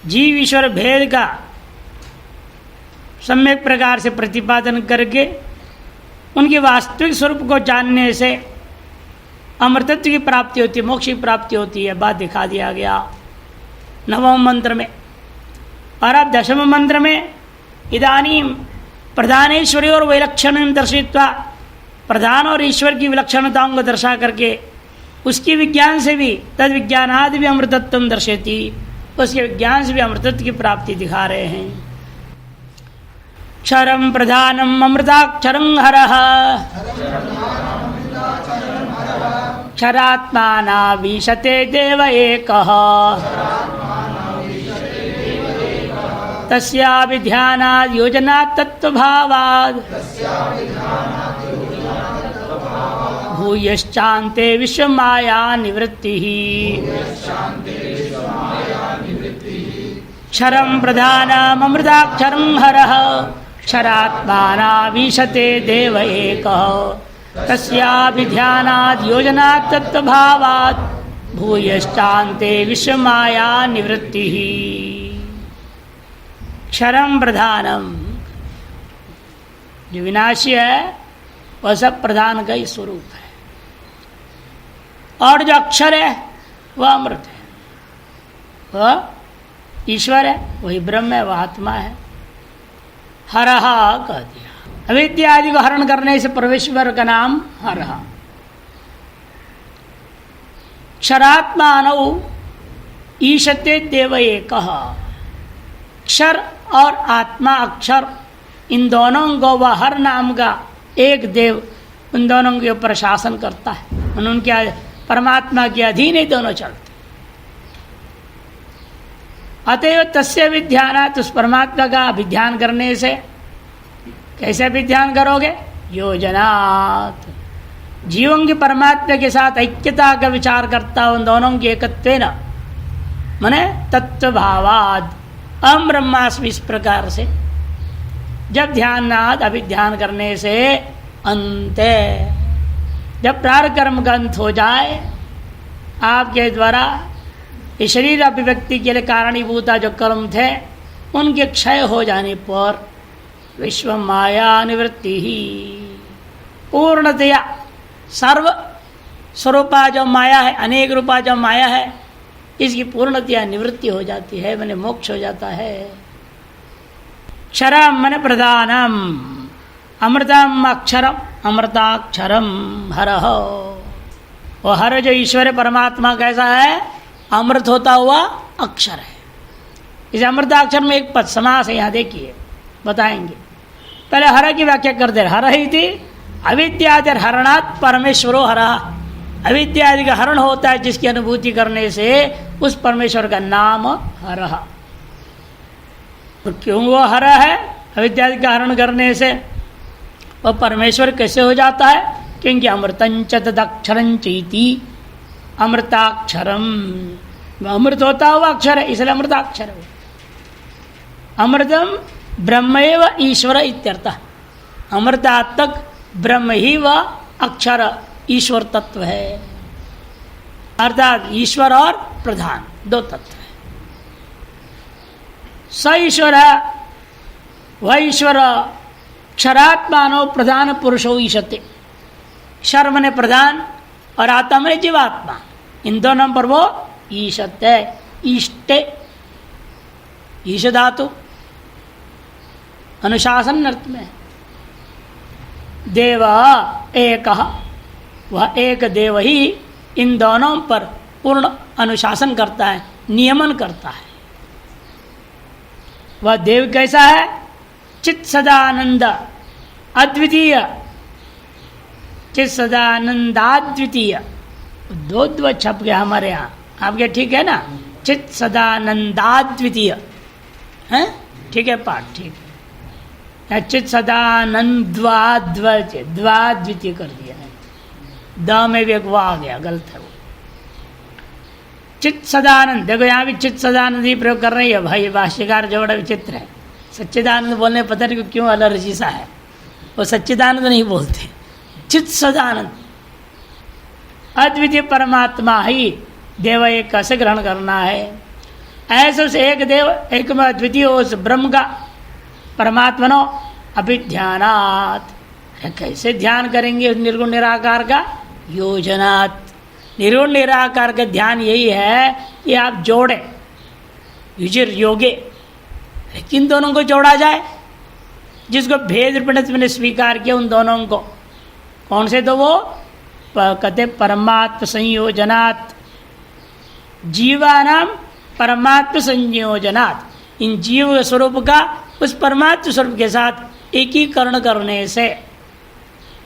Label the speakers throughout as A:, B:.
A: जीव ईश्वर भेद का सम्यक प्रकार से प्रतिपादन करके उनके वास्तविक स्वरूप को जानने से अमृतत्व की प्राप्ति होती है, मोक्ष की प्राप्ति होती है। बात दिखा दिया गया 9वें मंत्र में। और अब 10वें मंत्र में इदानीं प्रधानेश्वरी और वैलक्षण दर्शित्वा, प्रधान और ईश्वर की विलक्षणताओं को दर्शा करके उसकी विज्ञान से भी तद विज्ञानादि भी अमृतत्व दर्शेती, उसके विज्ञान से भी अमृतत्व की प्राप्ति दिखा रहे हैं। क्षरम प्रधानम अमृताक्षरं हरः क्षरात्मानावीशते देव एकः तस्याभिध्यानाद् योजनात् तत्त्वभावाद् भूयश्चान्ते विश्वमाया निवृत्तिः। क्षरं प्रधानम् अमृताक्षरं हरः क्षरात्मानावीशते देव एकः तस्याभिध्यानाद् योजनात् तत्त्वभावात् भूयश्चान्ते विश्वमाया निवृत्तिः। क्षरम प्रधानम, जो विनाशी है वह सब प्रधान का ही स्वरूप है, और जो अक्षर है वह अमृत है, वह ईश्वर है, वही ब्रह्म है, वह आत्मा है। हरहा कह दिया, अविद्या आदि को हरण करने से परमेश्वर का नाम हरहा। क्षरात्मानौ ईशते देव एकः, क्षर और आत्मा अक्षर इन दोनों को वह हर नाम का एक देव उन दोनों के ऊपर शासन करता है, उनके परमात्मा के अधीन ही दोनों चलते। अतएव तस्य विध्यानात्, उस परमात्मा का अभिध्यान करने से, कैसे अभिध्यान करोगे? योजनात्, जीवों के परमात्मा के साथ ऐक्यता का विचार करता उन दोनों के एकत्वेन, माने तत्वभावाद अहम ब्रह्मास्मि, इस प्रकार से जब ध्यानाद अभिध्यान करने से अंत, जब प्रारब्ध कर्म का अंत हो जाए, आपके द्वारा इस शरीर अभिव्यक्ति के लिए कारणीभूता जो कर्म थे उनके क्षय हो जाने पर विश्व माया निवृत्ति ही, पूर्णतया सर्व स्वरूपा जो माया है, अनेक रूपा जो माया है, इसकी पूर्णतया निवृत्ति हो जाती है, मैंने मोक्ष हो जाता है। क्षरम मन प्रधानम, अमृतम अक्षरम अमृताक्षरम हरः, वो हर जो ईश्वर परमात्मा कैसा है? अमृत होता हुआ अक्षर है। इस अमृताक्षर में एक पद समास है, यहाँ देखिए बताएंगे। पहले हर की व्याख्या कर दे। हर ही थी अविद्यादि हरणात् परमेश्वरो हरः, अविद्या आदि का हरण होता है जिसकी अनुभूति करने से उस परमेश्वर का नाम हरः। तो क्यों वो हर है? अविद्या आदि का हरण करने से वह परमेश्वर कैसे हो जाता है? क्योंकि अमृतंच तदक्षरं चैति, अमृताक्षरम, अमृत होता हुआ अक्षर है, इसलिए अमृताक्षर है। अमृतम ब्रह्मैव ईश्वर इत्यर्थः, अमृतात्मक ब्रह्म ही वह अक्षर ईश्वर तत्व है, अर्थात ईश्वर और प्रधान दो तत्व है। स ईश्वर है, वह ईश्वर क्षरात्मानो प्रधान पुरुषो ईशते, क्षर मने प्रधान और आत्मा मने जीवात्मा, इन दोनों पर वो ईशत है। ईष्टे, ईश धातु अनुशासन अर्थ में। देव एकः, वह एक देव ही इन दोनों पर पूर्ण अनुशासन करता है, नियमन करता है। वह देव कैसा है? चित सदानंद अद्वितीय, चित सदानंदाद्वितीय, दो द्व छप गया हमारे यहाँ, आपके ठीक है ना? चित सदानंदाद्वितीय है, ठीक है पाठ ठीक है। चित सदानंद्वाद्वितीय कर दिया है, द में भी एक वाह आ गया, गलत है वो। चित सदानंद, देखो यहाँ भी चित सदानंद ही प्रयोग कर रही है भाई, भाष्यकार जो बड़ा विचित्र है। सच्चिदानंद बोलने पता नहीं क्यों एलर्जी सा है, वो सच्चिदानंद नहीं बोलते, चित सदानंद। अद्वितीय परमात्मा ही देव एक कैसे ग्रहण करना है? ऐसे उस एक देव एक द्वितीय उस ब्रह्म का परमात्मनो अभिध्यानात्, कैसे ध्यान करेंगे उस निर्गुण निराकार का? योजनात्, निर्गुण निराकार का ध्यान यही है कि आप जोड़े युजिर योगे, किन दोनों को जोड़ा जाए? जिसको भेद रूपेण मैंने स्वीकार किया उन दोनों को। कौन से? तो वो कहते परमात्म संयोजनात्, जीवानाम परमात्म संयोजनात्, इन जीव स्वरूप का उस परमात्म स्वरूप के साथ एकीकरण करने से,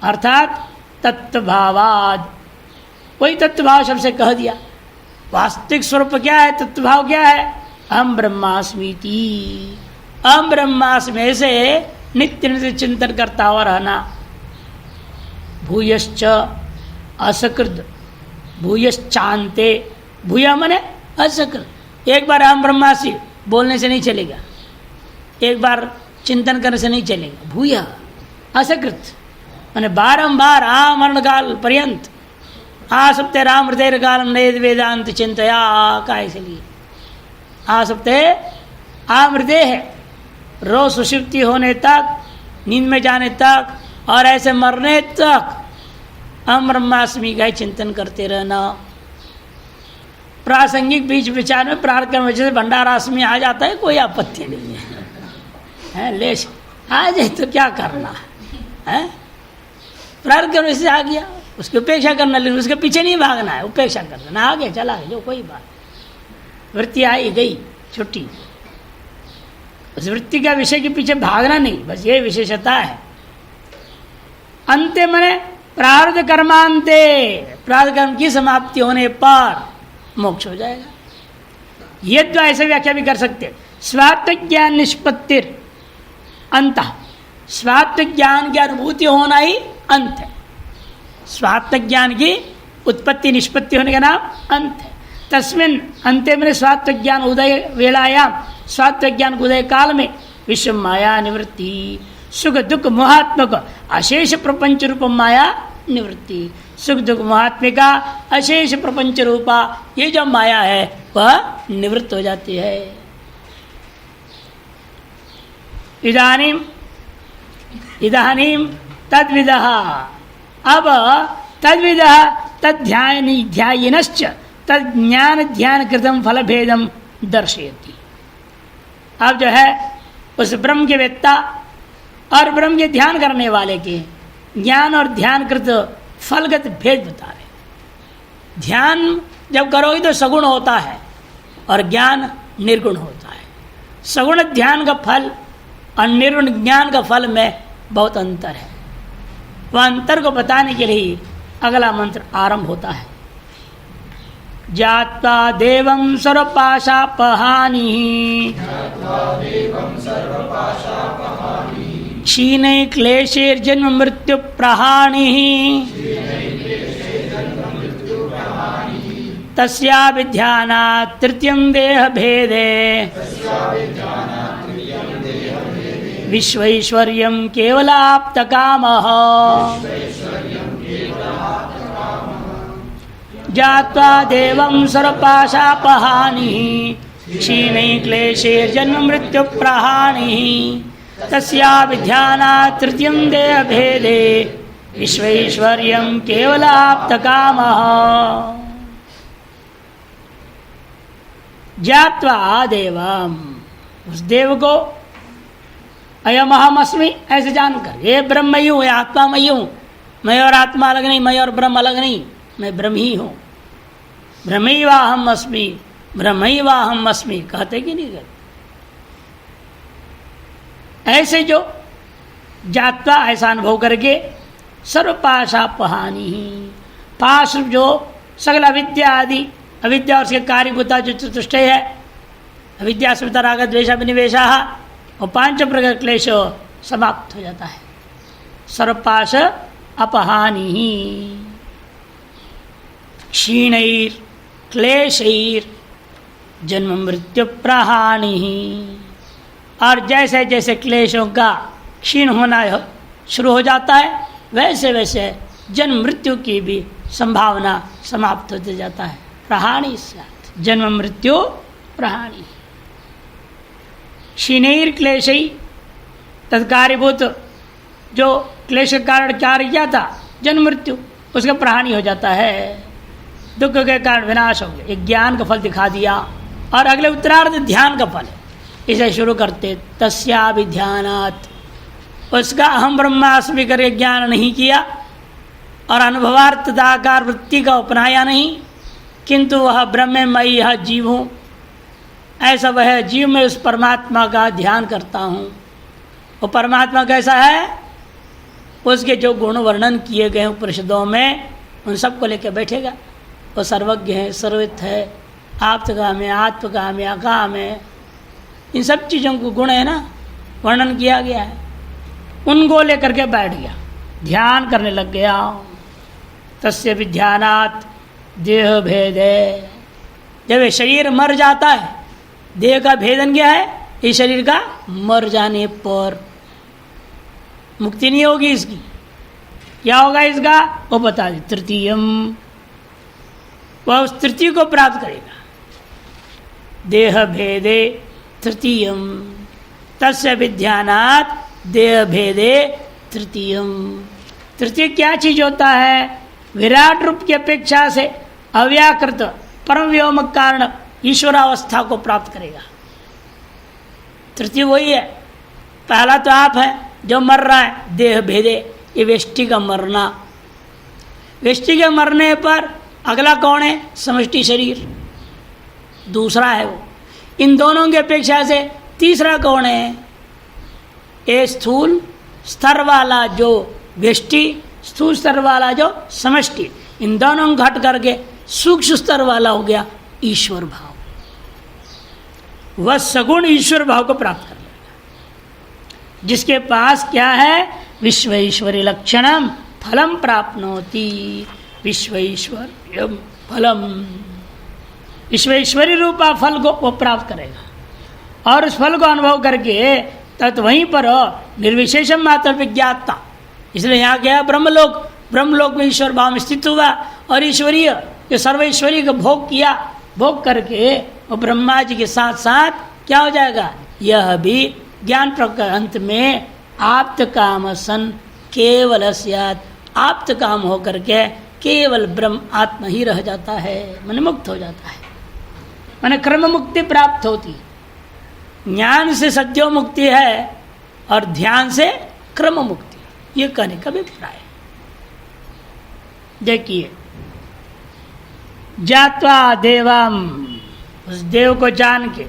A: अर्थात तत्वभावाद, वही तत्वभाव शब्द से कह दिया। वास्तविक स्वरूप क्या है? तत्वभाव क्या है? अहम ब्रह्मास्मीति, अहम ब्रह्मास्मि से नित्य नित्य चिंतन करता हुआ रहना। भूयश्च असकृत, भूयश्चान्ते, भूया मने असकृत। एक बार अहम ब्रह्मास्मि बोलने से नहीं चलेगा, एक बार चिंतन करने से नहीं चलेगा। भूया असकृत मैंने बारंबार मरण काल पर्यंत आसप्ते राम हृदय कालम नयद वेदांत चिंतया का, इसलिए आसप्ते आमृदय है, रोज सुषुप्ति होने तक, नींद में जाने तक और ऐसे मरने तक अहम ब्रह्मास्मि का चिंतन करते रहना। प्रासंगिक बीच विचार में प्रार्थ करने वजह से भंडारास्मि आ जाता है, कोई आपत्ति नहीं है, लेश आ जाए तो क्या करना है? प्रार्थ करने वजह से आ गया, उसकी उपेक्षा करना, लेकिन उसके पीछे नहीं भागना है, उपेक्षा कर देना, आगे चला गया जो कोई बात, वृत्ति आई गई छुट्टी, उस वृत्ति का विषय के पीछे भागना नहीं, बस ये विशेषता है। अंत्य मने प्रारब्ध कर्मांते, प्रारब्ध कर्म की समाप्ति होने पर मोक्ष हो जाएगा। ये तो ऐसे व्याख्या भी कर सकते, स्वात्म ज्ञान निष्पत्तिर अंत, स्वात्म ज्ञान की अनुभूति होना ही अंत है। स्वात्म ज्ञान की उत्पत्ति निष्पत्ति होने का नाम अंत है। तस्मिन् अंते में स्वात्म ज्ञान उदय वेलायाम, स्वात्म ज्ञान उदय काल में विश्व माया निवृत्ति, सुख दुख मोहात्मक अशेष प्रपंच रूप माया निवृत्ति। सुख दुख मोहात्मिका अशेष प्रपंच रूपा ये जो माया है वह निवृत्त हो जाती है। इदानीम इदानीम तद्विदः, अब तद्विदः तद्ध्यायिनश्च तज्ञान ध्यान कृतम फल भेदम दर्शयति। अब जो है उस ब्रह्म के वेत्ता और ब्रह्म के ध्यान करने वाले के ज्ञान और ध्यान कृत फलगत भेद बता रहे। ध्यान जब करोगे तो सगुण होता है और ज्ञान निर्गुण होता है। सगुण ध्यान का फल और निर्गुण ज्ञान का फल में बहुत अंतर है। वह अंतर को बताने के लिए अगला मंत्र आरंभ होता है। जात्वा देवं सर्वपाशापहानि क्षीणे क्लेशेर्जन्म मृत्यु प्रहाणि तस्या विध्यानात् तृतीयं देह भेदे विश्वैश्वर्यं केवलाप्तकामः जात्वा देवं सर्वपाशापहानि क्षीणे क्लेशेर्जन्म मृत्यु प्रहाणि तस्या विध्यानात् तृतीयं देह भेदे विश्वैश्वर्यं केवलाप्तकामः। जात्वा देवम, उस देव को अयम अहम अस्मि ऐसे जानकर, ये ब्रह्म ही हूँ, ये आत्मा मैं ही हूँ, मैं और आत्मा अलग नहीं, मैं और ब्रह्म अलग नहीं, मैं ब्रह्म ही हूँ। ब्रह्मैवाहम अस्मि, ब्रह्मैवाहम अस्मि कहते कि नहीं कहते? ऐसे जो जात्वा ऐसा अनुभव करके सर्वपाशापहानि, पाश जो सकल अविद्या आदि, अविद्या और उसके कार्यभूता जो चतुष्टय है, अविद्या स्मृति राग द्वेष अभिनिवेशा और पांच प्रकार क्लेश समाप्त हो जाता है। सर्वपाश अपहानि क्षीणैर क्लेशैर जन्म मृत्यु प्रहाणि, और जैसे जैसे क्लेशों का क्षीण होना शुरू हो जाता है वैसे वैसे जन्म मृत्यु की भी संभावना समाप्त होते जाता है। प्रहाणि स्यात्, जन्म मृत्यु प्रहाणी। क्षीणैर क्लेशई, तत्कार्यभूत जो क्लेश के कारण कार्य किया था जन्म मृत्यु, उसका प्रहाणी हो जाता है, दुख के कारण विनाश हो गया। एक ज्ञान का फल दिखा दिया और अगले उत्तरार्ध ध्यान का फल है। इसे शुरू करते तस्याभिध्यानात्, उसका अहम ब्रह्मास्मि करके ज्ञान नहीं किया और अनुभवार्थताकार वृत्ति का अपनाया नहीं, किंतु वह ब्रह्ममयी यह जीव हूँ, ऐसा वह जीव में उस परमात्मा का ध्यान करता हूँ। वो परमात्मा कैसा है, उसके जो गुण वर्णन किए गए उपनिषदों में उन सबको लेकर बैठेगा। वो सर्वज्ञ है, सर्ववित है, आप्तगाम है, आत्मगाम है, अकाम है, इन सब चीज़ों को गुण है ना, वर्णन किया गया है, उनको लेकर के बैठ गया, ध्यान करने लग गया। तस्य विध्यानात् देह भेदे, जब ये शरीर मर जाता है, देह का भेदन क्या है, इस शरीर का मर जाने पर मुक्ति नहीं होगी इसकी। क्या होगा इसका, वो बता दे, तृतीयम, वह उस तृतीय को प्राप्त करेगा। देह भेदे तृतीयम, तस्य विध्यानात् देह भेदे तृतीयम। तृतीय क्या चीज होता है, विराट रूप की अपेक्षा से अव्याकृत परम व्योमक कारण ईश्वरावस्था को प्राप्त करेगा। तृतीय वही है। पहला तो आप है जो मर रहा है, देह भेदे, ये व्यष्टि का मरना। व्यष्टि के मरने पर अगला कौन है, समष्टि शरीर, दूसरा है वो। इन दोनों की अपेक्षा से तीसरा कौन है, ये स्थूल स्तर वाला जो व्यष्टि, स्थूल स्तर वाला जो समष्टि, इन दोनों घट करके सूक्ष्म स्तर वाला हो गया ईश्वर भाव। वह सगुण ईश्वर भाव को प्राप्त कर लेगा, जिसके पास क्या है, विश्वैश्वर्य लक्षणम फलम प्राप्नोति। विश्वैश्वर्य फलम, ईश्वरीय रूपा फल को वो प्राप्त करेगा और उस फल को अनुभव करके तत् वहीं पर निर्विशेषम मात्र विज्ञाता। इसलिए यहाँ गया ब्रह्मलोक, ब्रह्मलोक में ईश्वर भाव में स्थित हुआ और ईश्वरीय जो सर्वैश्वरीय का भोग किया, भोग करके और ब्रह्मा जी के साथ साथ क्या हो जाएगा, यह भी ज्ञान प्रकार अंत में आप्त काम सन केवल स्यात्, आप्त काम हो करके केवल ब्रह्म आत्मा ही रह जाता है, मन मुक्त हो जाता है, मन क्रम मुक्ति प्राप्त होती। ज्ञान से सद्यो मुक्ति है और ध्यान से क्रम मुक्ति, ये कहने का अभिप्राय। देखिए, जात्वा देवम, उस देव को जान के,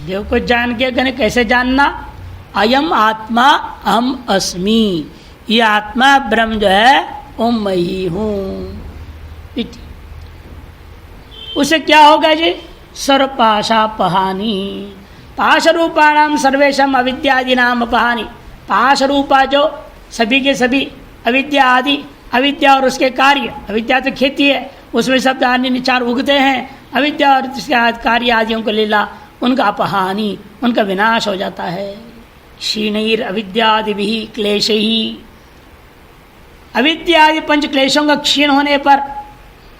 A: देव को जान के कहने कैसे जानना, अयम आत्मा अहम अस्मि, ये आत्मा ब्रह्म जो है वो मैं ही हूँ। उसे क्या होगा जी, सर्वपाशा पहानी, पाश रूपाणाम सर्वेशम अविद्यादि नाम अपहानी। पाश रूपा जो सभी के सभी अविद्या आदि, अविद्या और उसके कार्य, अविद्या तो खेती है, उसमें सब अन्य निचार उगते हैं, अविद्या और उसके कार्य आदियों को लीला, उनका अपहानी, उनका विनाश हो जाता है। क्षीणैर अविद्यादि भी क्लेश ही, अविद्या आदि पंच क्लेशों का क्षीण होने पर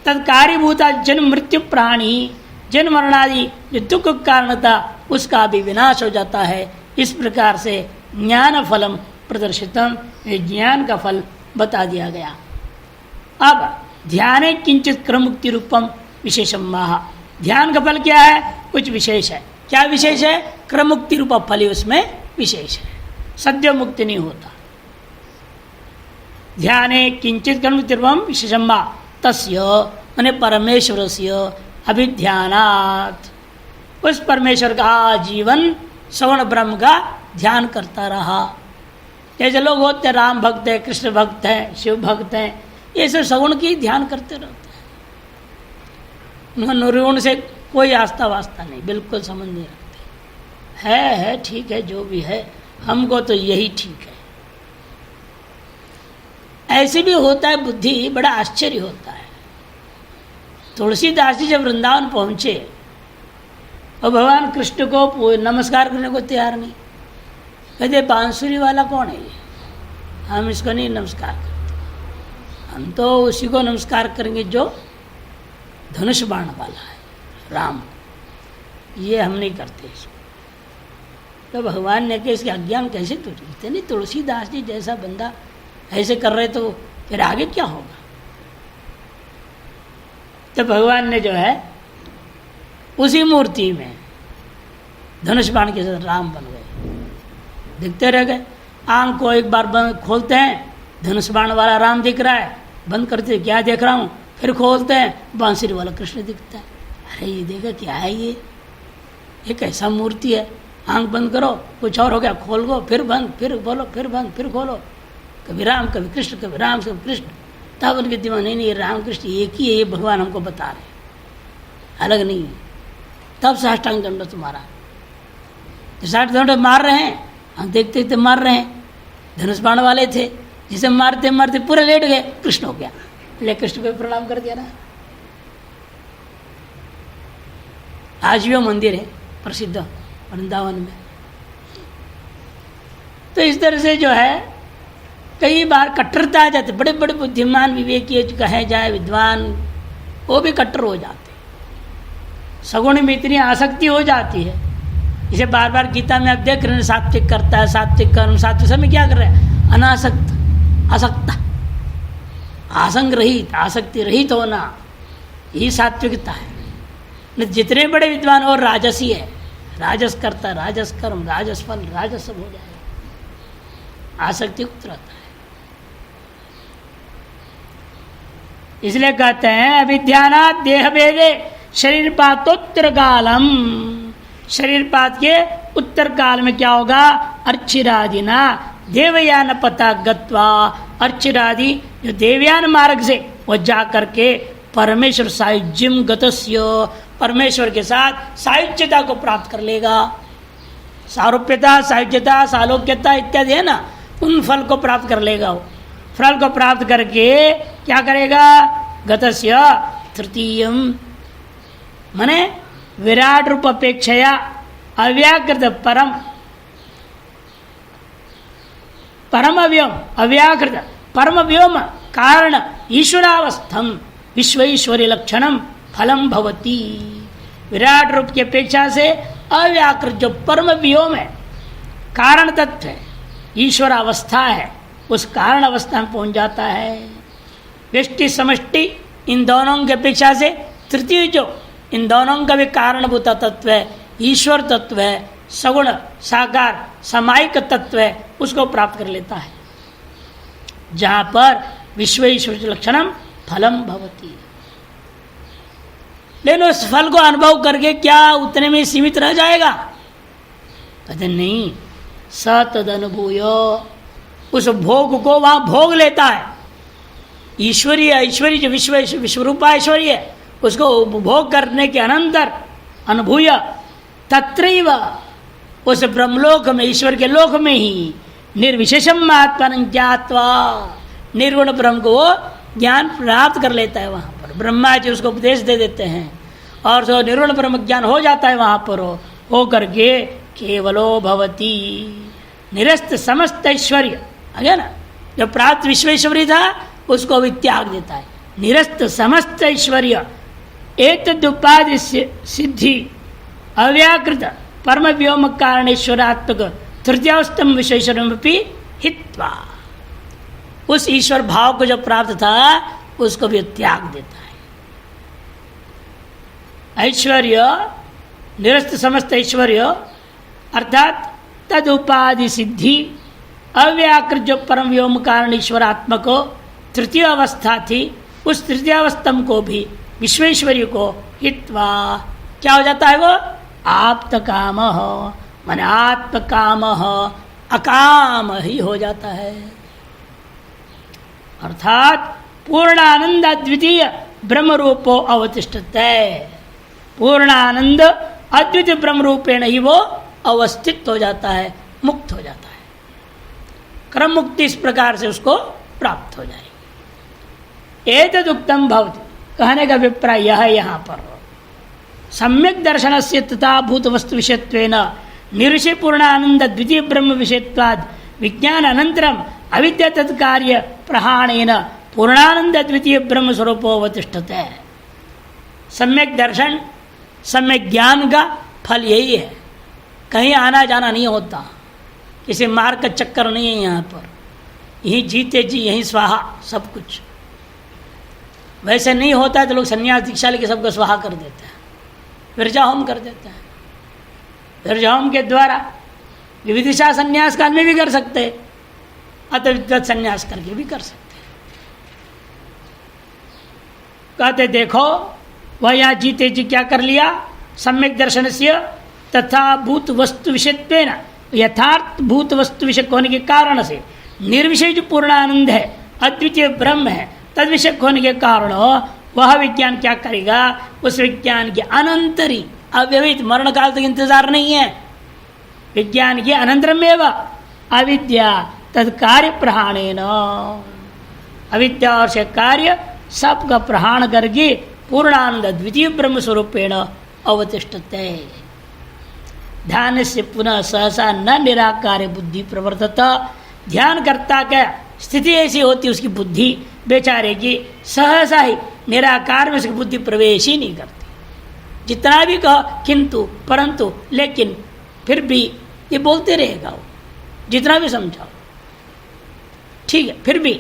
A: तत्कार्यभूता जन्म मृत्यु प्राणी, जन्म मरणादि जो दुख कारण था उसका भी विनाश हो जाता है। इस प्रकार से ज्ञान फलम प्रदर्शितम, ये ज्ञान का फल बता दिया गया। अब ध्यान किंचित क्रम मुक्ति रूपम विशेषम माह, ध्यान का फल क्या है, कुछ विशेष है। क्या विशेष है, क्रम मुक्ति रूपा फल ही उसमें विशेष है, सद्य मुक्ति नहीं होता। ध्याने किंचित क्रम मुक्ति रूपम विशेषम माह, तस्य माने परमेश्वरस्य अभिध्यानात्, उस परमेश्वर का जीवन सवर्ण ब्रह्म का ध्यान करता रहा। जैसे लोग होते हैं, राम भक्त है, कृष्ण भक्त है, शिव भक्त है, ये सब सगुण की ध्यान करते रहते हैं, उनका निर्गुण से कोई आस्था वास्ता नहीं, बिल्कुल संबंध नहीं रखते। है ठीक है, जो भी है, हमको तो यही ठीक है। ऐसे भी होता है, बुद्धि बड़ा आश्चर्य होता है। तुलसीदास जी जब वृंदावन पहुंचे और भगवान कृष्ण को नमस्कार करने को तैयार नहीं, कहते बांसुरी वाला कौन है ये, हम इसको नहीं नमस्कार करते, हम तो उसी को नमस्कार करेंगे जो धनुष बाण वाला है, राम। ये हम नहीं करते इसको। तो भगवान ने कहा इसके अज्ञान कैसे तोड़ते? नहीं, तुलसीदास जी जैसा बंदा ऐसे कर रहे तो फिर आगे क्या होगा? तो भगवान ने जो है उसी मूर्ति में धनुष बाण के साथ राम बन गए, दिखते रह गए। आंख को एक बार बंद खोलते हैं, धनुष बाण वाला राम दिख रहा है, बंद करते क्या देख रहा हूँ, फिर खोलते हैं बांसुरी वाला कृष्ण दिखता है। अरे ये देखा क्या है, ये कैसा मूर्ति है? आंख बंद करो कुछ और हो गया, खोल गो फिर बंद, फिर बोलो, फिर बंद, फिर खोलो, कभी राम कभी कृष्ण, कभी राम कभी कृष्ण। तब उनके दिमाग नहीं, राम कृष्ण एक ही है, ये भगवान हमको बता रहे, अलग नहीं है। तब साष्टांग दंड तुम्हारा साठ दंड मार रहे हैं, हम देखते देखते मार रहे हैं। धनुष बाण वाले थे, जिसे मारते मारते पूरे लेट गए, कृष्ण हो गया, ले कृष्ण को प्रणाम कर दिया ना। आज भी वो मंदिर है प्रसिद्ध वृंदावन में। तो इस तरह से जो है कई बार कट्टरता आ जाती, बड़े बड़े बुद्धिमान विवेकी कहे जाए विद्वान, वो भी कट्टर हो जाते, सगुण में इतनी आसक्ति हो जाती है। इसे बार बार गीता में आप देख रहे हैं, सात्विक करता है, सात्विक कर्म, सात्विक समय क्या कर रहे हैं? अनासक्त, आसक्त, आसंग रहित, आसक्ति रहित होना, यही सात्विकता है। न जितने बड़े विद्वान और राजसी है, राजस करता, राजस कर्म, राजस फल, राजस सब हो जाएगा, आसक्ति युक्त रहता है। इसलिए कहते हैं अविद्यानात् देह भेदे शरीर पातोत्तर कालम, शरीर पात के उत्तर काल में क्या होगा? अर्चिरादिना देवयान पता गत्वा, अर्चिरादि जो देवयान मार्ग से वो जा करके परमेश्वर सायुज्यम गतस्य, परमेश्वर के साथ सायुज्यता को प्राप्त कर लेगा। सारूप्यता, सायुज्यता, सालोक्यता इत्यादि है ना, उन फल को प्राप्त कर लेगा। वो फल को प्राप्त करके क्या करेगा? गतस्य तृतीयम, माने विराट रूप अपेक्षया अव्याकृत परम, परम व्योम, अव्याकृत परम व्योम कारण ईश्वरावस्थम विश्वैश्वर्य लक्षणम फलम भवती। विराट रूप की अपेक्षा से अव्याकृत जो परम व्योम है, कारण तत्व है, ईश्वर अवस्था है, उस कारण अवस्था में पहुंच जाता है। व्यष्टि समष्टि इन दोनों की अपेक्षा से तृतीय जो इन दोनों का भी कारणभूत तत्व है, ईश्वर तत्व है, सगुण साकार समायिक तत्व है, उसको प्राप्त कर लेता है, जहां पर विश्व ईश्वर लक्षणम फलम भवती। लेकिन उस फल को अनुभव करके क्या उतने में सीमित रह जाएगा? कहते नहीं, सतद अनुभूय, उस भोग को वहां भोग लेता है। ईश्वरीय ऐश्वर्य जो विश्वरूपा ऐश्वर्य है, उसको उपभोग करने के अनंतर अनुभूय तत्रैव, उस ब्रह्मलोक में, ईश्वर के लोक में ही निर्विशेषम आत्मनं ज्ञात्वा, निर्गुण ब्रह्म को वो ज्ञान प्राप्त कर लेता है। वहाँ पर ब्रह्मा जी उसको उपदेश दे देते हैं और जो निर्गुण ब्रह्म ज्ञान हो जाता है वहाँ पर हो करके केवलो भवती निरस्त समस्त ऐश्वर्य, है ना, जो प्राप्त विश्वेश्वरी था उसको भी त्याग देता है। निरस्त समस्त ऐश्वर्य एतदुपाधि सिद्धि अव्याकृत परम व्योम कारणेश्वरात्मक तृतीयावस्थम विश्वेश्वरमपि हित्वा, उस ईश्वर भाव को जो प्राप्त था उसको भी त्याग देता है। ऐश्वर्य निरस्त समस्त ऐश्वर्य अर्थात तद उपाधि सिद्धि अव्याकृत जो परम व्योम कारण ईश्वरात्मक तृतीय अवस्था थी, उस तृतीय अवस्थम को भी विश्वेश्वरी को हित्वा क्या हो जाता है? वो आप्त काम, माने आत्म काम अकाम ही हो जाता है। अर्थात पूर्णानंद अद्वितीय ब्रह्म रूपो अवतिष्ठते, पूर्णानंद अद्वितीय ब्रह्म रूपेण ही वो अवस्थित हो जाता है, मुक्त हो जाता है। क्रम मुक्ति इस प्रकार से उसको प्राप्त हो जाएगी। एतदुक्तम भवति, कहने का अभिप्राय यह है यहाँ पर सम्यक दर्शन से तथा भूत वस्तु विषयत्वेन निरुषि पूर्णानंद द्वितीय ब्रह्म विषयत्वाद विज्ञान अनंतरम अविद्या तत्कार्य प्रहाणेन पूर्णानंद द्वितीय ब्रह्म स्वरूपो अवतिष्ठते। सम्यक दर्शन, सम्यक ज्ञान का फल यही है, कहीं आना जाना नहीं होता, किसी मार्ग का चक्कर नहीं है यहाँ पर, यहीं जीते जी यहीं स्वाहा सब कुछ। वैसे नहीं होता है तो लोग संन्यास दीक्षा लेके सबको स्वाहा कर देते हैं, विरजा होम कर देते हैं। विरजा होम के द्वारा विविदिशा संन्यास काल में भी कर सकते, अत विद्वत संन्यास करके भी कर सकते। कहते देखो वह यहाँ जीते जी क्या कर लिया, सम्यक दर्शन से तथा भूत वस्तु विषयत्वेन, यथार्थ भूत वस्तु विषय होने के कारण से निर्विषय जो पूर्णानंद है, अद्वितीय ब्रह्म है, तद विषय होने के कारण वह विज्ञान क्या करेगा, उस विज्ञान के अनंतरी अव्यवहित मरण काल तक इंतजार नहीं है। विज्ञान के अनंतरमेव अविद्या तद कार्य प्रहाणेन, अविद्या और से कार्य सबका प्रहाण करके पूर्णानंद द्वितीय ब्रह्म स्वरूपेण अवतिष्ठते। ध्यान से पुनः सहसा न निराकार बुद्धि प्रवर्तत, ध्यान करता क्या स्थिति ऐसी होती उसकी बुद्धि बेचारे की सहसा ही निराकार में उसकी बुद्धि प्रवेश ही नहीं करती। जितना भी कहो किंतु परंतु लेकिन फिर भी ये बोलते रहेगा वो, जितना भी समझाओ ठीक है, फिर भी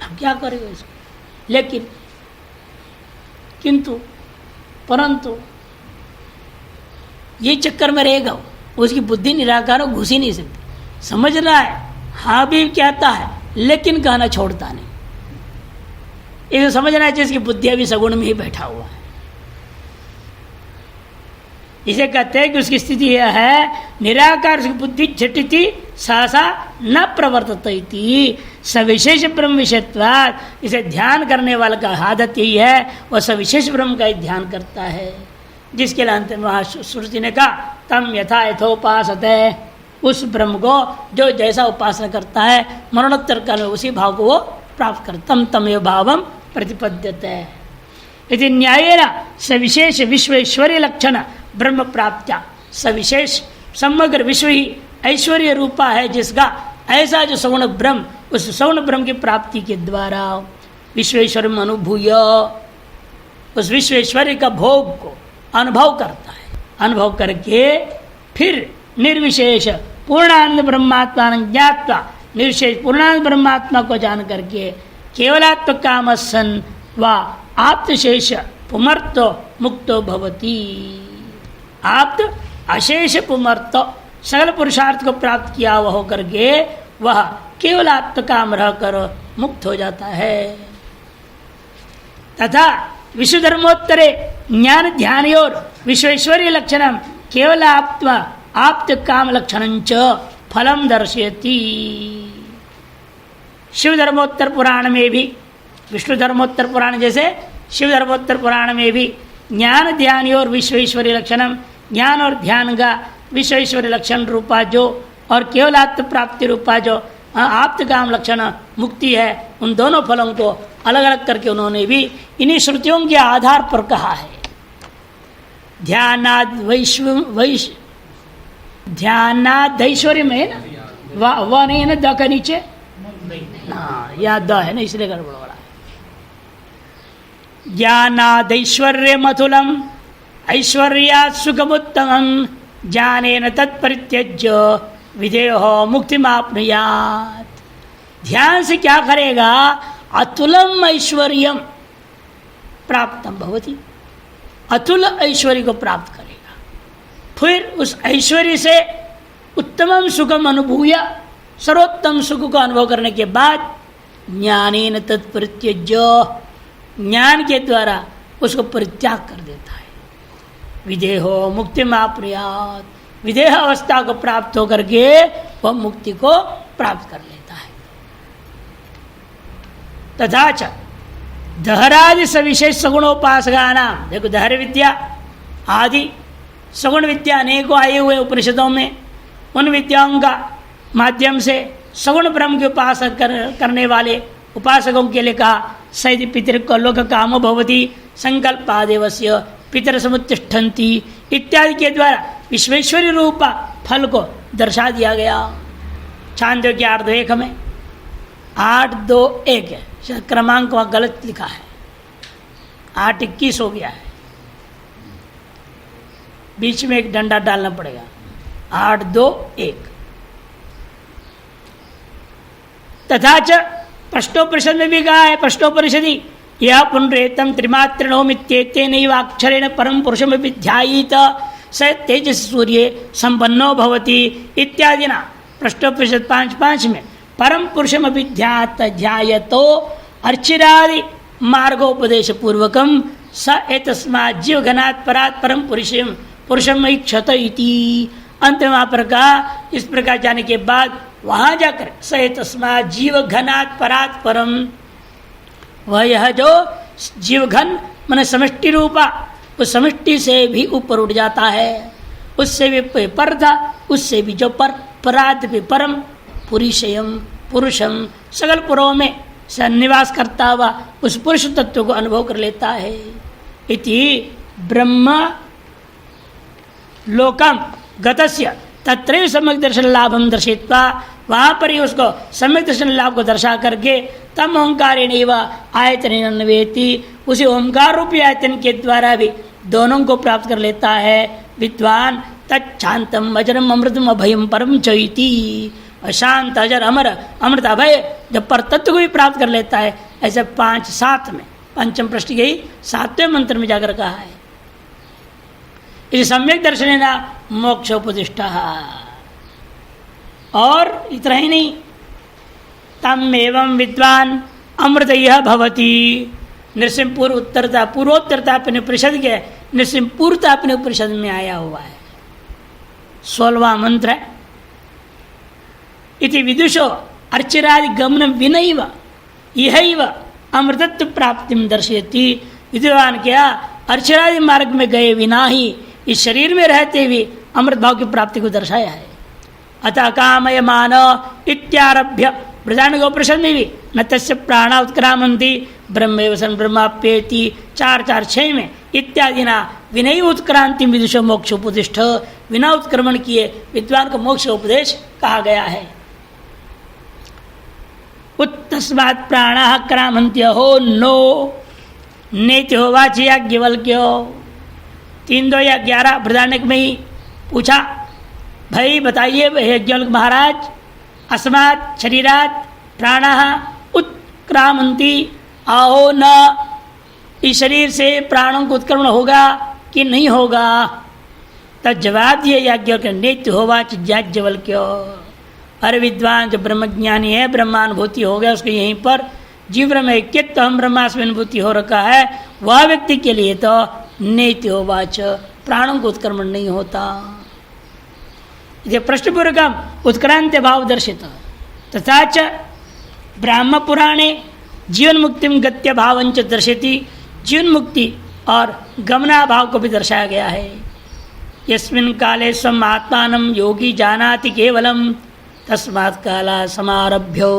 A: हम क्या करेंगे इसको, लेकिन किंतु परंतु ये चक्कर में रहेगा वो, उसकी बुद्धि निराकार हो, घुस ही नहीं सकती। समझ रहा है, हाँ भी कहता है लेकिन कहना छोड़ता नहीं। इसे समझना है जिसकी बुद्धि अभी सगुण में ही बैठा हुआ है। इसे कहते हैं कि उसकी स्थिति यह है, निराकार उसकी बुद्धि झटिति सहसा न प्रवर्तती, सविशेष ब्रह्म विषयत्वात्। इसे ध्यान करने वाला का आदत यही है, वह सविशेष ब्रह्म का ही ध्यान करता है, जिसके लिए अंत में वहाँ श्रुति ने कहा तम यथा यथोपासते, उस ब्रह्म को जो जैसा उपासना करता है मरणोत्तर काल में उसी भाव को वो प्राप्त कर, तम तमेव भावम प्रतिपद्यते। यदि न्यायेन सविशेष विश्व ऐश्वर्य लक्षण ब्रह्म प्राप्त्या, सविशेष समग्र विश्व ही ऐश्वर्य रूपा है जिसका, ऐसा जो सगुण ब्रह्म, उस सगुण ब्रह्म की प्राप्ति के द्वारा विश्वेश्वर में अनुभूय, उस विश्वेश्वरी का भोग को अनुभव करता है। अनुभव करके फिर निर्विशेष पूर्णानंद ब्रह्मात्मा ज्ञात्वा, निर्विशेष पूर्णानंद ब्रह्मात्मा को जान करके केवलात्म काम सन व आप्तशेष पुमर्तो मुक्तो भवती। आप्त अशेष पुमर्तो, सकल पुरुषार्थ को प्राप्त किया वह होकर के वह केवल आत्म काम रहकर मुक्त हो जाता है। तथा विश्व धर्मोत्तरे ज्ञान ध्यान और विश्वेश्वरीय लक्षणम केवल आत्मा आप्त काम लक्षणंच फलम दर्शयति। शिव धर्मोत्तर पुराण में भी, विष्णु धर्मोत्तर पुराण जैसे शिव धर्मोत्तर पुराण में भी ज्ञान ध्यान और विश्वेश्वरीय लक्षणम, ज्ञान और ध्यान का विश्वेश्वरीय लक्षण रूपा जो और केवल आत्म प्राप्ति रूपा जो आप्त काम लक्षण मुक्ति है, उन दोनों फलों को अलग अलग करके उन्होंने भी इन्हीं श्रुतियों के आधार पर कहा है। ध्यानाद ध्यानादैश्वर्य में है ना, वह नहीं है ना, द का नीचे, हाँ या द है ना, इसलिए गड़बड़ हो रहा है। ज्ञानादैश्वर्य मथुलम ऐश्वर्यात् सुखमुत्तमं ज्ञानेन तत्परित्यज्य विधेयो मुक्तिमाप्नुयात्। ध्यान से क्या करेगा, अतुलम ऐश्वर्यम प्राप्तम भवति, अतुल ऐश्वर्य को प्राप्त करेगा। फिर उस ऐश्वर्य से उत्तमम सुखम अनुभूय, सर्वोत्तम सुख को अनुभव करने के बाद ज्ञानेन तत्परित्यज्य, ज्ञान के द्वारा उसको परित्याग कर देता है। विदेहो मुक्तिमाप्नुयात्, विदेह अवस्था को प्राप्त होकर के वह मुक्ति को प्राप्त कर लेता है। तथा च दहरादि सविशेष सगुणोपासका नाम, देखो दहर विद्या आदि सगुण विद्या अनेकों आए हुए उपनिषदों में, उन विद्याओं का माध्यम से सगुण ब्रह्म के उपासक करने वाले उपासकों के लिए कहा सैदि पितृको लोक कामो भवति संकल्पादेवस्य पितर समुत्तिष्ठन्ति इत्यादि के द्वारा विश्वेश्वरी रूपा फल को दर्शा दिया गया। छांदोग्य 8:2:1 में 8:2:1 है, क्रमांक वहाँ गलत लिखा है, 8:21 हो गया है। बीच में एक डंडा डालना पड़ेगा। 8 2 1। तथा च पष्टोपनिषद में भी कहा है, पष्टोपनिषदि यह पुनरेतम त्रिमात्रणोमित्येतेनैव अक्षरेण परम पुरुषमपि ध्यायेत स तेजस सूर्य संपन्नो भवति इत्यादि ना। पृष्ठोपनिषद 5:5 में परम पुरुषमपि ध्यायतो अर्चिरादि मार्गोपदेश पूर्वकम स एतस्मात् जीव घनात् परात् परम पुरुषम इक्षत इति। अंत में वहां पर कहा, इस प्रकार जाने के बाद वहां जाकर स एतस्मात् जीव घनात् परात् परम, वह यह जो जीव घन मन समष्टि रूपा, उस समष्टि से भी ऊपर उठ जाता है, उससे भी पर था, उससे भी जो परात भी परम पुरुषयम पुरुषम सगल पुरों में निवास करता हुआ उस पुरुष तत्व को अनुभव कर लेता है। इति ब्रह्म लोकम गतस्य तत्रैव सम्यक दर्शन लाभम दर्शित्वा, वहां पर ही उसको सम्यक दर्शन लाभ को दर्शा करके तम ओंकारेण आयतन अन्वेति, उसी ओंकार रूपी आयतन के द्वारा भी दोनों को प्राप्त कर लेता है विद्वान। तच्छांतम अजरम अमृतम अभयम परम चैती, अशांत अजर अमर अमृत अभय जब पर तत्व को भी प्राप्त कर लेता है, ऐसे 5-7 में पंचम प्रश्न के 7वें मंत्र में जाकर कहा है। इस सम्यक दर्शन ना मोक्षोपदिष्टा। और इतना ही नहीं, तम एवं विद्वान अमृत यह भवती। नृसिंहपुर उत्तरता पूर्वोत्तरता अपने परिषद के नृसिंहपुरता अपने परिषद में आया हुआ है, 16वां मंत्र है। इति विदुषो अर्चिरादि गमन विनैव यहैव अमृतत्व प्राप्ति दर्शयति। विद्वान क्या अर्चिरादि मार्ग में गए बिना ही इस शरीर में रहते हुए अमृत भाव की प्राप्ति को दर्शाया है। अतः कामय मान इत्यारभ्य बृहदारण्यक उपनिषद में भी न तस्य प्राणा उत्क्रामन्ति ब्रह्मैव सन ब्रह्माप्येति 4:4-6 में इत्यादि ना विनय उत्क्रांति विदुषो मोक्ष उपदिष्ट, बिना उत्क्रमण किए विद्वान को मोक्ष उपदेश कहा गया है। उत्तस्मात् प्राणाः क्रामन्त्यो नो नेति होवाचि याज्ञवल्क्यो। 3-2 या 11 बृहदारण्यक में ही पूछा, भाई बताइए याज्ञवल्क्य महाराज, अस्मात् शरीरात् प्राणाः उत्क्रामन्ति आओ न, इस शरीर से प्राणों को उत्क्रमण होगा कि नहीं होगा? तब जवाब दिए याज्ञवल्क्य नेति होवाच याज्ञवल्क्यो। अरे विद्वान जो ब्रह्मज्ञानी है, ब्रह्मानुभूति हो गया उसको यहीं पर जीवन में ऐक्यत्व हम ब्रह्मास्मि अनुभूति हो रखा है, वह व्यक्ति के लिए तो नेति होवाच प्राणों को उत्क्रमण नहीं होता। ये प्रश्नपूर्वकम उत्क्रांति भाव दर्शित। तथा च ब्राह्म पुराणे जीवन मुक्ति गत्य भावंच दर्शयति, जीवन मुक्ति और गमना भाव को भी दर्शाया गया है। यस्मिन् काले स्वम आत्मानं योगी जानाति केवलम तस्मात् काला समारभ्यो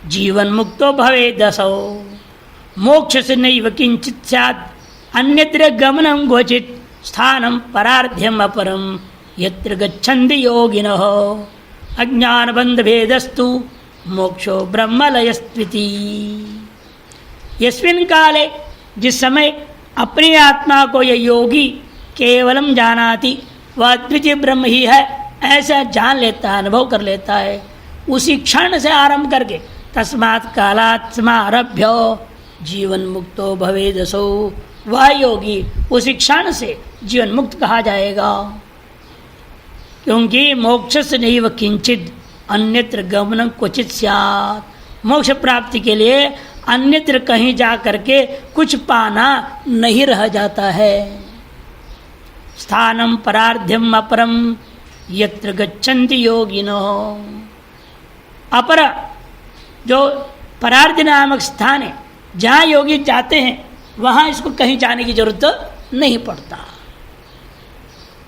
A: जीवन मुक्तो भवेदसौ। मोक्ष से नैव किंचित् स्यात् अन्यत्र गमनं क्वचित् स्थानं परार्ध्यम् अपरं यत्र गच्छन्ति योगिनः अज्ञानबन्धभेदस्तु मोक्षो ब्रह्मलयस्त्विति। यस्मिन् काले, जिस समय अपनी आत्मा को यह योगी केवलम जानाति, वह द्वितीय ब्रह्म ही है ऐसा जान लेता है, अनुभव कर लेता है, उसी क्षण से आरंभ करके तस्मात् कालात् समारभ्यो जीवन मुक्तो भवेदसौ, वह योगी उसी क्षण से जीवन मुक्त कहा जाएगा। क्योंकि मोक्ष से नैव किंचित अन्यत्र गमनं क्वचित् स्यात्, मोक्ष प्राप्ति के लिए अन्यत्र कहीं जा करके कुछ पाना नहीं रह जाता है। स्थानम परार्ध्यम अपरम यत्र गच्छन्ति योगिनो, अपर जो परार्ध नामक स्थान है जहाँ योगी जाते हैं वहाँ इसको कहीं जाने की जरूरत नहीं पड़ता।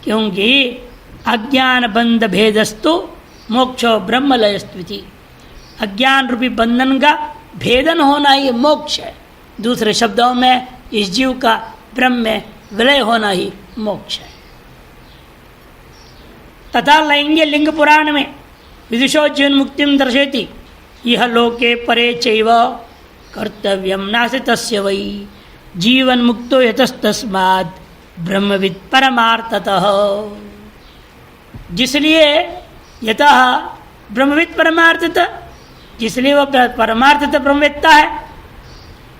A: क्योंकि अज्ञान बंध भेदस्तु मोक्षो ब्रह्मलयस्त्विति, अज्ञान रूपी बंधन का भेदन होना ही मोक्ष है। दूसरे शब्दों में इस जीव का ब्रह्म में विलय होना ही मोक्ष है। तथा लैंग्य लिंग पुराण में विदुषो जीवन मुक्तिम दर्शयति, यह लोके परे चैव कर्तव्यम नास्ति तस्य वै जीवन मुक्तो यतस्तस्मात् ब्रह्मविद परमार्थतः, जिसलिए यतः ब्रह्मविद परमार्थतः, जिसलिए वह परमार्थतः ब्रह्मवेत्ता है,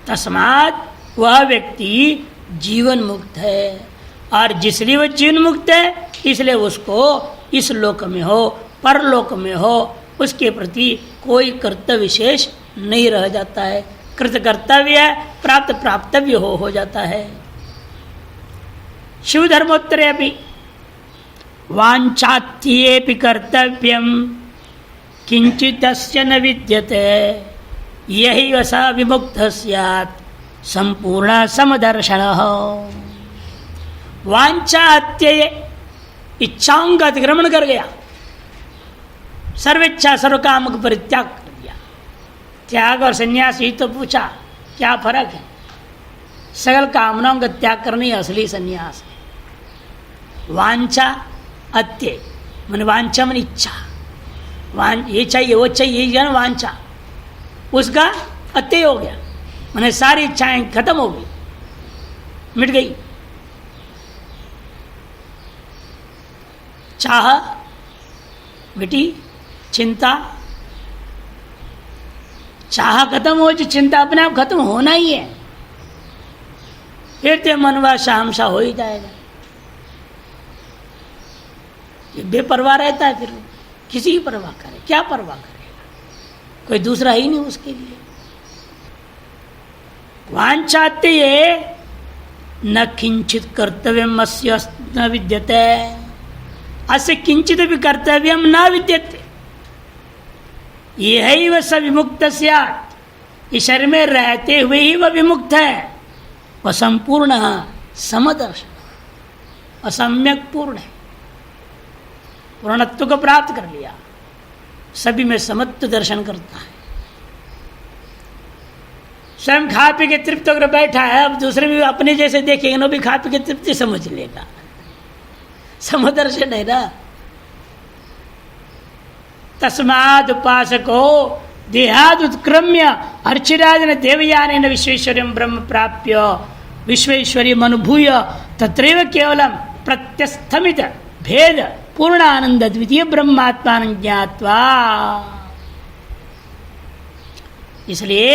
A: तस्मात् वह व्यक्ति जीवन मुक्त है, और जिसलिए वह जीवन मुक्त है इसलिए उसको इस लोक में हो परलोक में हो उसके प्रति कोई कर्तव्य विशेष नहीं रह जाता है। कृत कर्तव्य प्राप्त प्राप्तव्य हो जाता है। शिव धर्मोत्तरे अपि वांछात्येपि कर्तव्यम किंचितस्य न विद्यते यही वसा विमुक्त स्यात् संपूर्ण समदर्शनः। वांछा अत्यय, इच्छाओं का अतिक्रमण कर गया, सर्वेच्छा सर्व काम को परित्याग कर दिया। त्याग और संन्यास ही तो पूछा क्या फर्क है? सकल कामनाओं का त्याग करना असली संन्यास है। वांछा अत्यय मन वांछा मन इच्छा, ये चाहिए वो चाहिए, ये ना वांछा, उसका अत्यय हो गया, मैंने सारी इच्छाएं खत्म हो गई, मिट गई। चाह मिटी, चिंता, चाह खत्म हो, चिंता अपने आप खत्म होना ही है, फिर तो मनवा शामशा हो ही जाएगा। ये बेपरवाह रहता है, फिर किसी की परवाह करे, क्या परवाह करेगा, कोई दूसरा ही नहीं उसके लिए। वांछाते ये न किंचित कर्तव्यम अस्य न विद्यते, अस्य किंचित भी कर्तव्यम न विद्यते, यही वह सब विमुक्त स्यात्, इस शरीर में रहते हुए ही वह विमुक्त है, वह संपूर्ण समदर्शन, असम्यक पूर्ण है, पूर्णत्व को प्राप्त कर लिया, सभी में समत्व दर्शन करता है। स्वयं खा पी के तृप्त होकर बैठा है, अब दूसरे भी अपने जैसे देखेंगे ना भी खा पी के तृप्ति समझ लेगा, समदर्शन है ना। तस्माद उपासको देहाद उत्क्रम्य अर्चिराजन देवयानेन विश्वेश्वर्यं ब्रह्म प्राप्य विश्वेश्वर्यम् अनुभूय तत्रैव केवलं प्रत्यस्थमित भेद पूर्ण आनंद द्वितीय ब्रह्मात्मानं ज्ञात्वा। इसलिए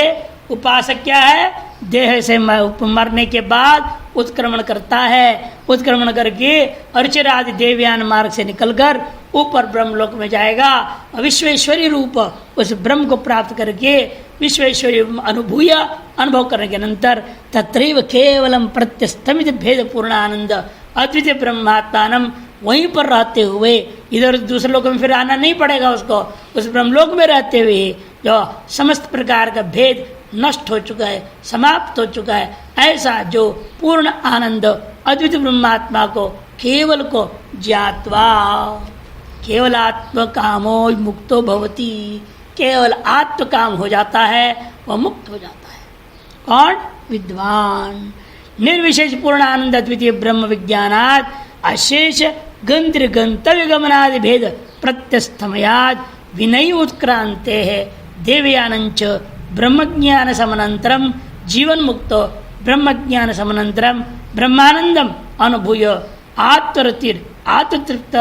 A: उपासक क्या है? देह से मरने के बाद उत्क्रमण करता है, उत्क्रमण करके अर्चिरादि देवयान मार्ग से निकलकर ऊपर ब्रह्मलोक में जाएगा, विश्वेश्वरी रूप उस ब्रह्म को प्राप्त करके विश्वेश्वरी अनुभूय अनुभव करने के अनंतर तत्रैव केवलम प्रत्यस्तमित भेद पूर्ण आनंद अद्वितीय ब्रह्मात्मानम, वहीं पर रहते हुए इधर दूसरे लोक में फिर आना नहीं पड़ेगा उसको, उस ब्रह्मलोक में रहते हुए जो समस्त प्रकार का भेद नष्ट हो चुका है, समाप्त हो चुका है, ऐसा जो पूर्ण आनंद अद्वितीय ब्रह्मात्मा को केवल को ज्ञात्वा केवल आत्म कामो मुक्तो भवति, केवल आत्म काम हो जाता है, वह मुक्त हो जाता है। कौन? विद्वान। निर्विशेष पूर्ण आनंद अद्वितीय ब्रह्म विज्ञानात् अशेष गंत्र गंतव्य गमनादि भेद प्रत्यस्थमयाद विनय उत्क्रांते है देवयानंच ब्रह्मज्ञान समनंतरम जीवन मुक्तो ब्रह्मज्ञान समनंतरम ब्रह्मानंदम अनुभूय आत्मरतिर आत्मतृप्त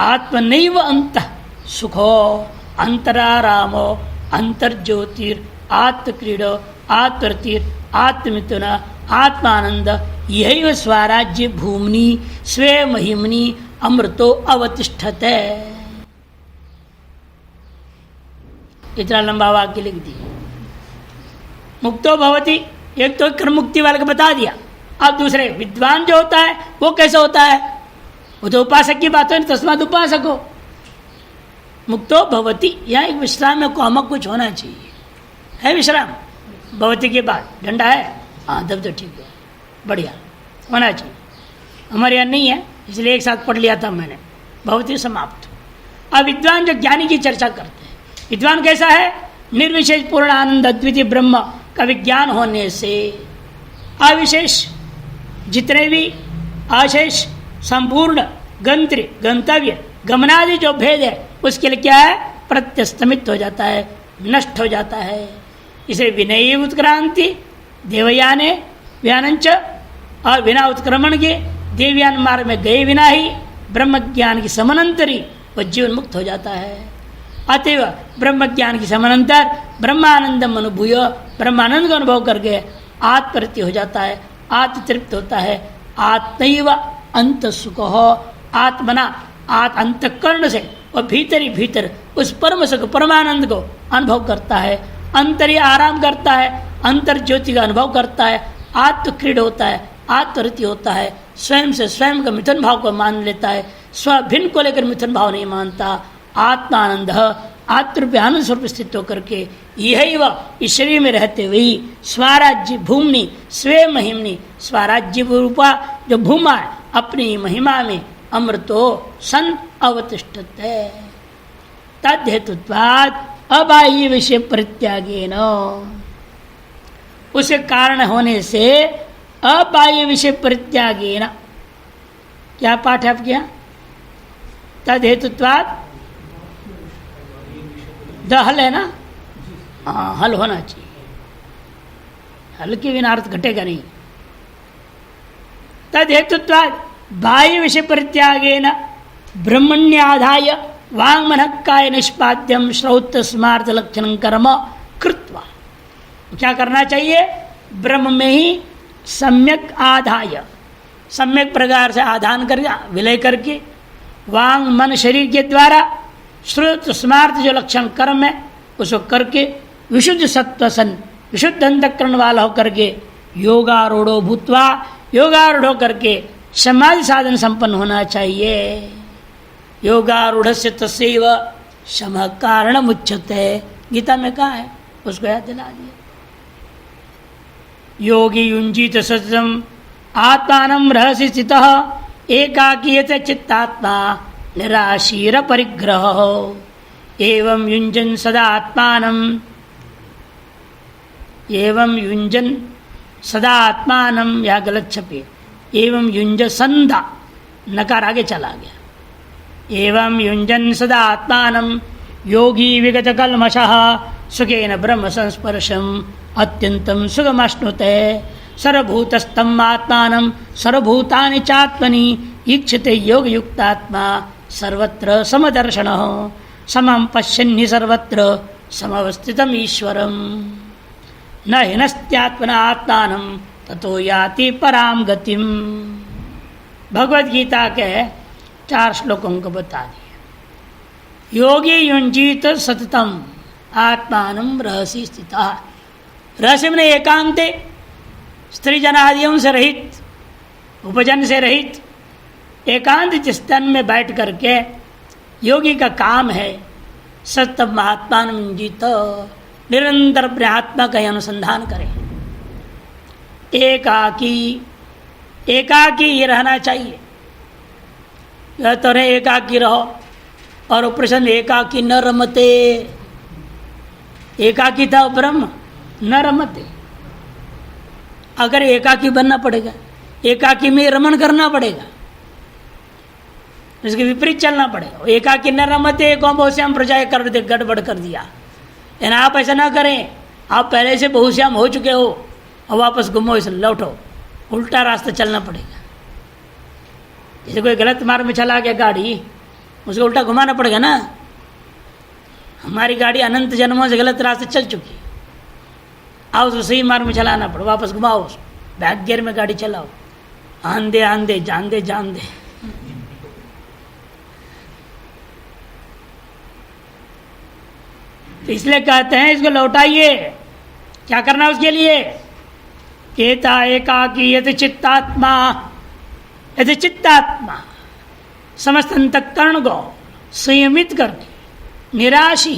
A: आत्मनैव अंत सुखो अंतरारामो अंतर्ज्योतिर आत्मक्रीडो आत्मरतिर आत्ममिथुन आत्मानंद यही स्वराज्य भूमनि स्वे महिमनि अमृतो अवतिष्ठते। इतना लंबा वाक्य लिख दिया। मुक्तो भवति, एक तो कर्म मुक्ति वाले को बता दिया, अब दूसरे विद्वान जो होता है वो कैसे होता है? वो तो उपासक की बात है, तस्मात् उपासक हो। मुक्तो भवति, यहाँ एक विश्राम में कॉमक कुछ होना चाहिए, है विश्राम भवति के बाद डंडा है, हाँ तब तो ठीक है, बढ़िया होना चाहिए। हमारे यहाँ नहीं है इसलिए एक साथ पढ़ लिया था मैंने, भवति समाप्त। अब विद्वान जो ज्ञानी की चर्चा करते हैं, विद्वान कैसा है? निर्विशेष पूर्ण आनंद अद्वितीय ब्रह्म का विज्ञान होने से अविशेष जितने भी अशेष संपूर्ण गंत्र गंतव्य गमनादि जो भेद है उसके लिए क्या है? प्रत्यस्तमित हो जाता है, नष्ट हो जाता है। इसे विनयी उत्क्रांति देवयाने व्यानंच और बिना उत्क्रमण के देवयान मार्ग में गए बिना ही ब्रह्म ज्ञान की समानांतरी वह जीवन मुक्त हो जाता है। अतएव ब्रह्म ज्ञान की समानांतर ब्रह्मानंदम अनुभूय, ब्रह्मानंद का अनुभव करके आत्मरति हो जाता है, आत्मतृप्त होता है। आत्मैव अंत सुख हो, आत्मना अंतःकरण से और भीतर ही भीतर उस परम सुख परमानंद को अनुभव करता है, अंतर ही आराम करता है, अंतर ज्योति का अनुभव करता है, आत्मक्रीड होता है, आत्मरति होता है, स्वयं से स्वयं का मिथुन भाव को मान लेता है, स्वभिन्न को लेकर मिथुन भाव नहीं मानता। आत्मानंद आत्मरूप आनंद स्वरूप स्थित होकर के यही वह इस शरीर में रहते हुए स्वराज्य भूमि स्वे महिमनी, स्वराज्य रूपा जो भूमा है अपनी महिमा में अमृतो सन अवतिष्ठते। तद्धेतुत्वाद अबाह्य विषय परित्यागेन, उसे कारण होने से अबाह्य विषय परित्यागेन, क्या पाठ है आपके यहाँ? तद्धेतुत्वाद द हल है ना? हाँ, हल होना चाहिए, हल के बिना अर्थ घटेगा नहीं। तद्धेतुत्वाद बाह्य विषय परित्यागेन ब्रह्मण्याधाय वाङ्मनः काय निष्पाद्यम श्रौत स्मार्त लक्षण कर्म कृत्वा, क्या करना चाहिए? ब्रह्म में ही सम्यक आधाय, सम्यक प्रकार से आधान कर विलय करके वांग मन शरीर के द्वारा श्रुत स्मार्त जो लक्षण कर्म है उसको करके विशुद्ध सत्वसन विशुद्ध अंतःकरण वाला होकर के योगारूढ़ो भूत्वा, योगारूढ़ होकर के समाधि साधन संपन्न होना चाहिए। योगारूढ़ से तस्यैव शमः कारणम् उच्यते, गीता में कहा है, उसको याद दिला दिया। योगी युञ्जीत सततम् आत्मानं रहसि स्थितः एकाकीयते चित्तात्मा निराशीर परिग्रह एवं युञ्जन सदा आत्मानं, एवं युञ्जन सदा आत्मानं, या गलत छपी, एवं युञ्ज संधा, नकार आगे चला गया। एवं युञ्जन सदा आत्मानं योगी विगत कल्मषः सुखेन ब्रह्म संस्पर्शम् अत्यन्तं सुखमाश्नुते। सर्वभूतस्थम् आत्मानं सर्वभूतानि चात्मनि ईक्षते योग युक्तात्मा सर्वत्र समदर्शनः समं पश्यन्हि सर्वत्र समवस्थितम् ईश्वरम् न हिनस्त्यात्मना आत्मानं ततो याति पराम गतिम। भगवद गीता के 4 श्लोकों को बता दिए। योगी युञ्जीत सततम आत्मानं रहसि स्थितः, रहस्य में एकांते, स्त्री जनादियों से रहित, उपजन से रहित, एकांत स्थान में बैठ करके योगी का काम है सततम महात्मान युञ्जीत, निरंतर अपने आत्मा का अनुसंधान करें। एकाकी, एकाकी ये रहना चाहिए, यह तो रहे एकाकी रहो, और प्रश्न एकाकी न रमते, एकाकी था ब्रह्म न रमते। अगर एकाकी बनना पड़ेगा, एकाकी में रमण करना पड़ेगा, इसके विपरीत चलना पड़ेगा। एकाकी न रमते कौन बहुश्याम प्रजा कर दे, गड़बड़ कर दिया। यानी आप ऐसा ना करें, आप पहले से बहुश्याम हो चुके हो और वापस गुमो, इसे लौटो, उल्टा रास्ता चलना पड़ेगा। जैसे कोई गलत मार्ग में चला गया गाड़ी, उसको उल्टा घुमाना पड़ेगा ना। हमारी गाड़ी अनंत जन्मों से गलत रास्ते चल चुकी है, आओ उसको सही मार्ग में चलाना पड़ो, वापस घुमाओ उसको, बैक गियर में गाड़ी चलाओ, आंधे आंधे जान दे जान दे। तो इसलिए कहते हैं इसको लौटाइए। क्या करना है उसके लिए? एता एकाकी यदि चित्तात्मा, यदि चित्तात्मा समस्त अंतःकरण को संयमित करके, निराशी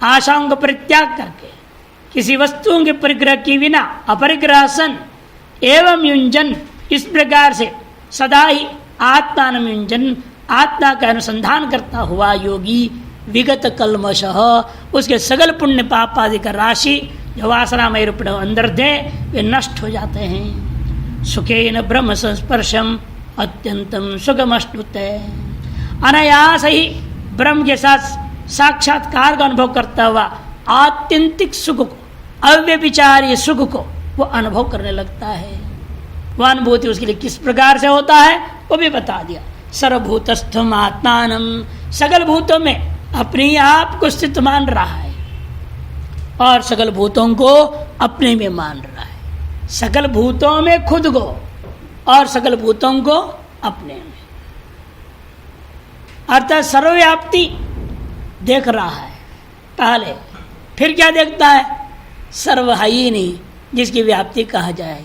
A: आशाओं का परित्याग करके, किसी वस्तुओं के परिग्रह की बिना अपरिग्रह सन एवं युञ्जन, इस प्रकार से सदा ही आत्मान युञ्जन, आत्मा का अनुसंधान करता हुआ योगी विगत कल्मश, उसके सगल पुण्य पाप आदि का राशि जो वासनामय रूप में अंदर थे वे नष्ट हो जाते हैं। सुखेन ब्रह्म संस्पर्शम अत्यंतम सुखमश्नुते, अनायास ही ब्रह्म के साथ साक्षात्कार का अनुभव करता हुआ आत्यंतिक सुख को, अव्यभिचारी सुख को वो अनुभव करने लगता है। वह अनुभूति उसके लिए किस प्रकार से होता है वो भी बता दिया। सर्वभूतस्थम आत्मानम, सकल भूतों में अपने आप को स्थित मान रहा है और सकल भूतों को अपने में मान रहा है। सकल भूतों में खुद को और सकल भूतों को अपने में, अर्थात सर्वव्याप्ति देख रहा है पहले, फिर क्या देखता है? सर्व है ही नहीं जिसकी व्याप्ति कहा जाए,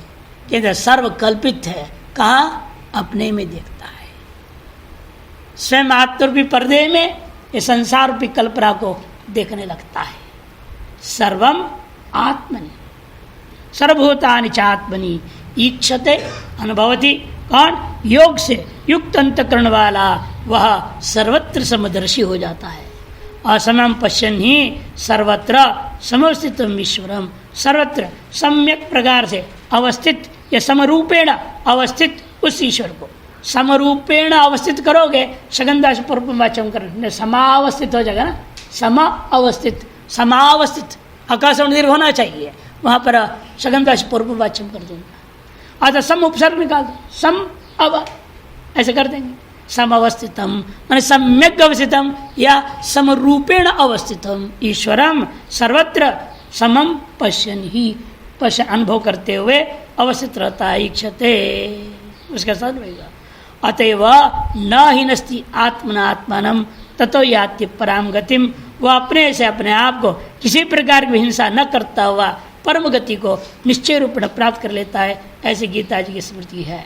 A: कि सर्व कल्पित है, कहाँ? अपने में देखता है। स्वयं आत्मरूपी पर्दे में ये संसार रूपी कल्पना को देखने लगता है। सर्वम आत्मनि सर्वभूतानि चात्मनि ईक्षते अनुभवति। कौन? योग से युक्त अंतकरण वाला वह सर्वत्र समदर्शी हो जाता है। असमम पश्यन् ही सर्वत्र समवस्थितम ईश्वरम, सर्वत्र सम्यक प्रकार से अवस्थित या समरूपेण अवस्थित उस ईश्वर को समरूपेण अवस्थित करोगे, सगंधा से पूर्व वाचम कर समावस्थित हो जाएगा ना। सम अवस्थित, समावस्थित आकाश और दीर्घ होना चाहिए, वहां पर सगंधा से पूर्व वाचम कर दूंगा। अच्छा सम उपसर्ग निकाल दो, सम अव ऐसे कर देंगे। समवस्थितम माने सम्यक अवस्थितम या समरूपेण अवस्थितम ईश्वरम सर्वत्र समम पश्यन् ही, पश्य अनुभव करते हुए अवस्थित रहता है। इक्षते उसका साथ रहेगा। अतएव न हिनस्ति आत्मना आत्मानम ततो याति पराम गतिम, वह अपने से अपने आप को किसी प्रकार की हिंसा न करता हुआ परम गति को निश्चय रूप में प्राप्त कर लेता है। ऐसी गीता जी की स्मृति है।